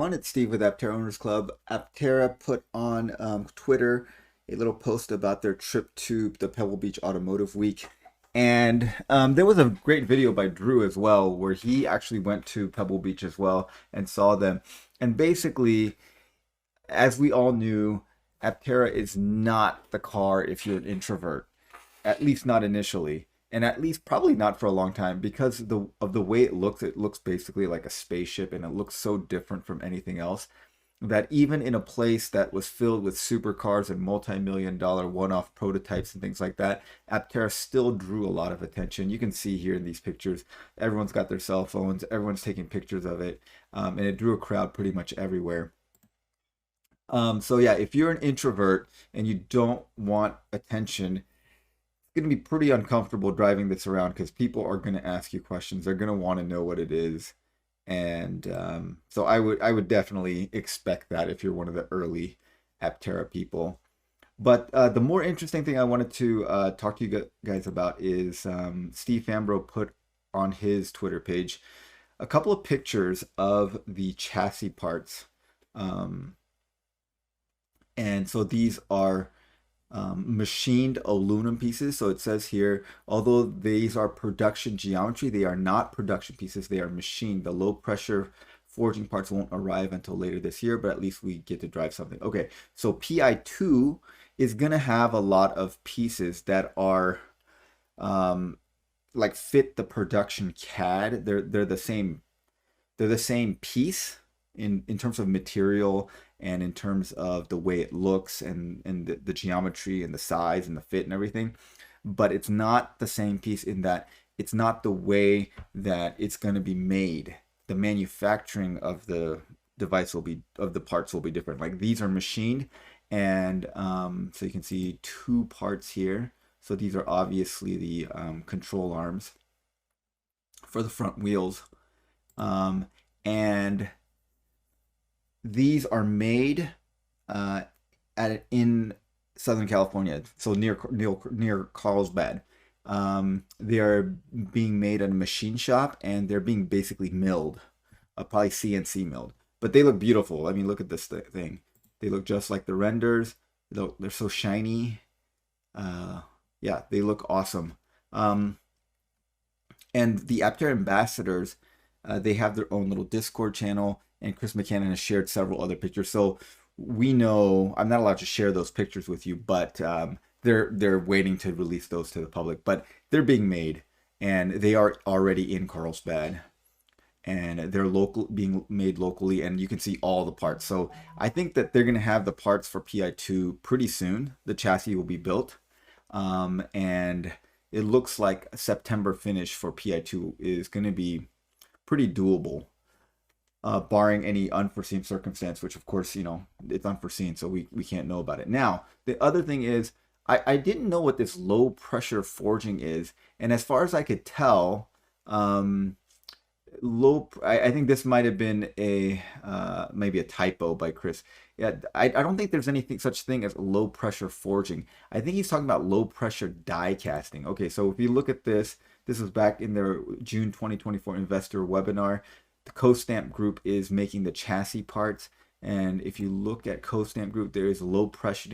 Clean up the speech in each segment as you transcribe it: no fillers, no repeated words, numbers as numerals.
everyone, it's Steve with Aptera Owners Club. Aptera put on Twitter a little post about their trip to the Pebble Beach Automotive Week. And there was a great video by Drew as well, where he actually went to Pebble Beach as well and saw them. And basically, as we all knew, Aptera is not the car if you're an introvert, at least not initially, and at least probably not for a long time because of the way it looks. It looks basically like a spaceship, and it looks so different from anything else that even in a place that was filled with supercars and multi-million dollar one-off prototypes and things like that, Aptera still drew a lot of attention. You can see here in these pictures, everyone's got their cell phones, everyone's taking pictures of it, and it drew a crowd pretty much everywhere. So yeah, if you're an introvert and you don't want attention, going to be pretty uncomfortable driving this around because people are going to ask you questions. They're going to want to know what it is, and so I would definitely expect that if you're one of the early Aptera people. But the more interesting thing I wanted to talk to you guys about is Steve Fambro put on his Twitter page a couple of pictures of the chassis parts, and so these are machined aluminum pieces. So it says here, although these are production geometry, they are not production pieces. They are machined. The low pressure forging parts won't arrive until later this year, but at least we get to drive something. Okay, so PI2 is going to have a lot of pieces that are like fit the production CAD. They're the same piece in terms of material and in terms of the way it looks and the geometry and the size and the fit and everything. But it's not the same piece in that it's not the way that it's going to be made. The manufacturing of the device will be, of the parts will be different. Like these are machined, and so you can see two parts here. So these are obviously the control arms for the front wheels. And these are made in Southern California, so near Carlsbad. They are being made at a machine shop, and they're being basically milled, probably CNC milled. But they look beautiful. I mean, look at this thing. They look just like the renders. They're so shiny. Yeah, they look awesome. And the Aptera ambassadors, they have their own little Discord channel, and Chris McCann has shared several other pictures. So we know I'm not allowed to share those pictures with you, but they're waiting to release those to the public. But they're being made, and they are already in Carlsbad, and they're being made locally, and you can see all the parts. So I think that they're going to have the parts for PI2 pretty soon. The chassis will be built, and it looks like a September finish for PI2 is going to be pretty doable, barring any unforeseen circumstance, which of course, it's unforeseen, so we can't know about it. Now, the other thing is, I didn't know what this low pressure forging is, and as far as I could tell, I think this might have been maybe a typo by Chris. Yeah, I don't think there's anything such thing as low pressure forging. I think he's talking about low pressure die casting. Okay, so if you look at this was back in their June 2024 investor webinar. The CoStamp Group is making the chassis parts, and if you look at CoStamp Group, there is low pressure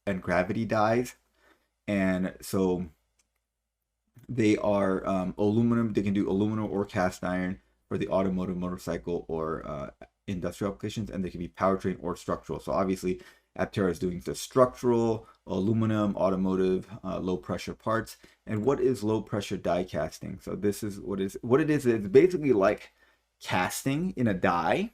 and gravity dies, and so they are aluminum. They can do aluminum or cast iron for the automotive, motorcycle, or industrial applications, and they can be powertrain or structural. So obviously, Aptera is doing the structural, aluminum, automotive, low pressure parts. And what is low pressure die casting? So this is what it is. It's basically like casting in a die,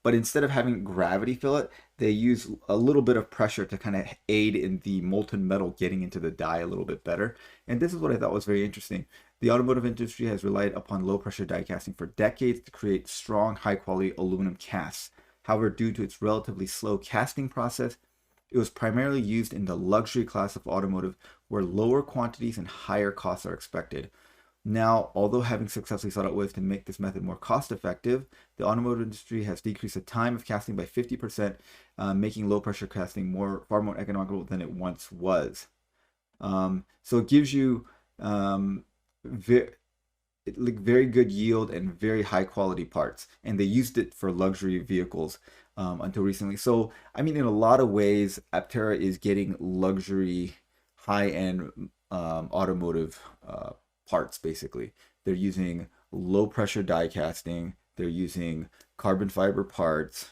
but instead of having gravity fill it, they use a little bit of pressure to kind of aid in the molten metal getting into the die a little bit better. And this is what I thought was very interesting. The automotive industry has relied upon low pressure die casting for decades to create strong, high quality aluminum casts. However, due to its relatively slow casting process, it was primarily used in the luxury class of automotive, where lower quantities and higher costs are expected. Now, although having successfully sought out ways to make this method more cost-effective, the automotive industry has decreased the time of casting by 50%, making low-pressure casting far more economical than it once was. So it gives you like very good yield and very high quality parts, and they used it for luxury vehicles until recently. So I mean, in a lot of ways, Aptera is getting luxury, high end automotive parts. Basically, they're using low pressure die casting. They're using carbon fiber parts.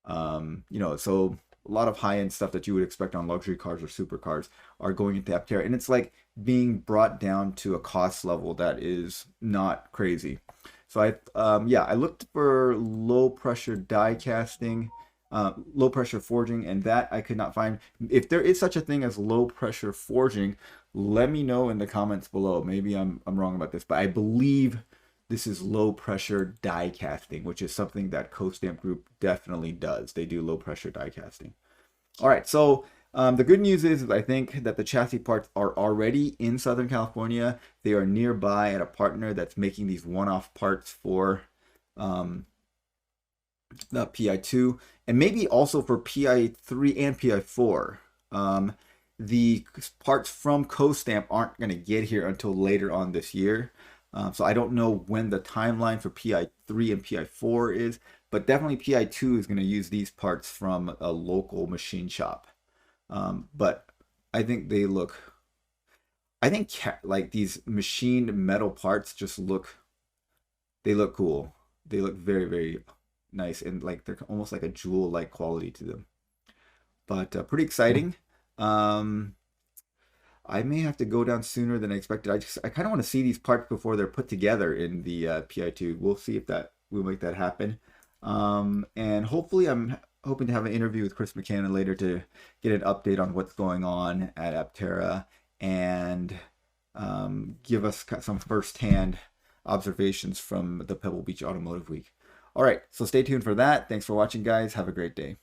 So a lot of high end stuff that you would expect on luxury cars or supercars are going into Aptera, and it's like being brought down to a cost level that is not crazy. So I looked for low pressure die casting, low pressure forging, and that I could not find. If there is such a thing as low pressure forging, let me know in the comments below. Maybe I'm wrong about this, but I believe this is low pressure die casting, which is something that CoStamp Group definitely does. They do low pressure die casting. All right, so the good news is I think that the chassis parts are already in Southern California. They are nearby at a partner that's making these one-off parts for um, the PI2 and maybe also for PI3 and PI4. The parts from CoStamp aren't going to get here until later on this year. So I don't know when the timeline for PI3 and PI4 is, but definitely PI2 is going to use these parts from a local machine shop. But I think like these machined metal parts just they look cool. They look very, very nice, and like they're almost like a jewel-like quality to them. But pretty exciting. I may have to go down sooner than I expected. I kind of want to see these parts before they're put together in the PI2. We'll see if we'll make that happen. And hopefully I'm hoping to have an interview with Chris McCann later to get an update on what's going on at Aptera and give us some firsthand observations from the Pebble Beach Automotive Week. All right, so stay tuned for that. Thanks for watching, guys. Have a great day.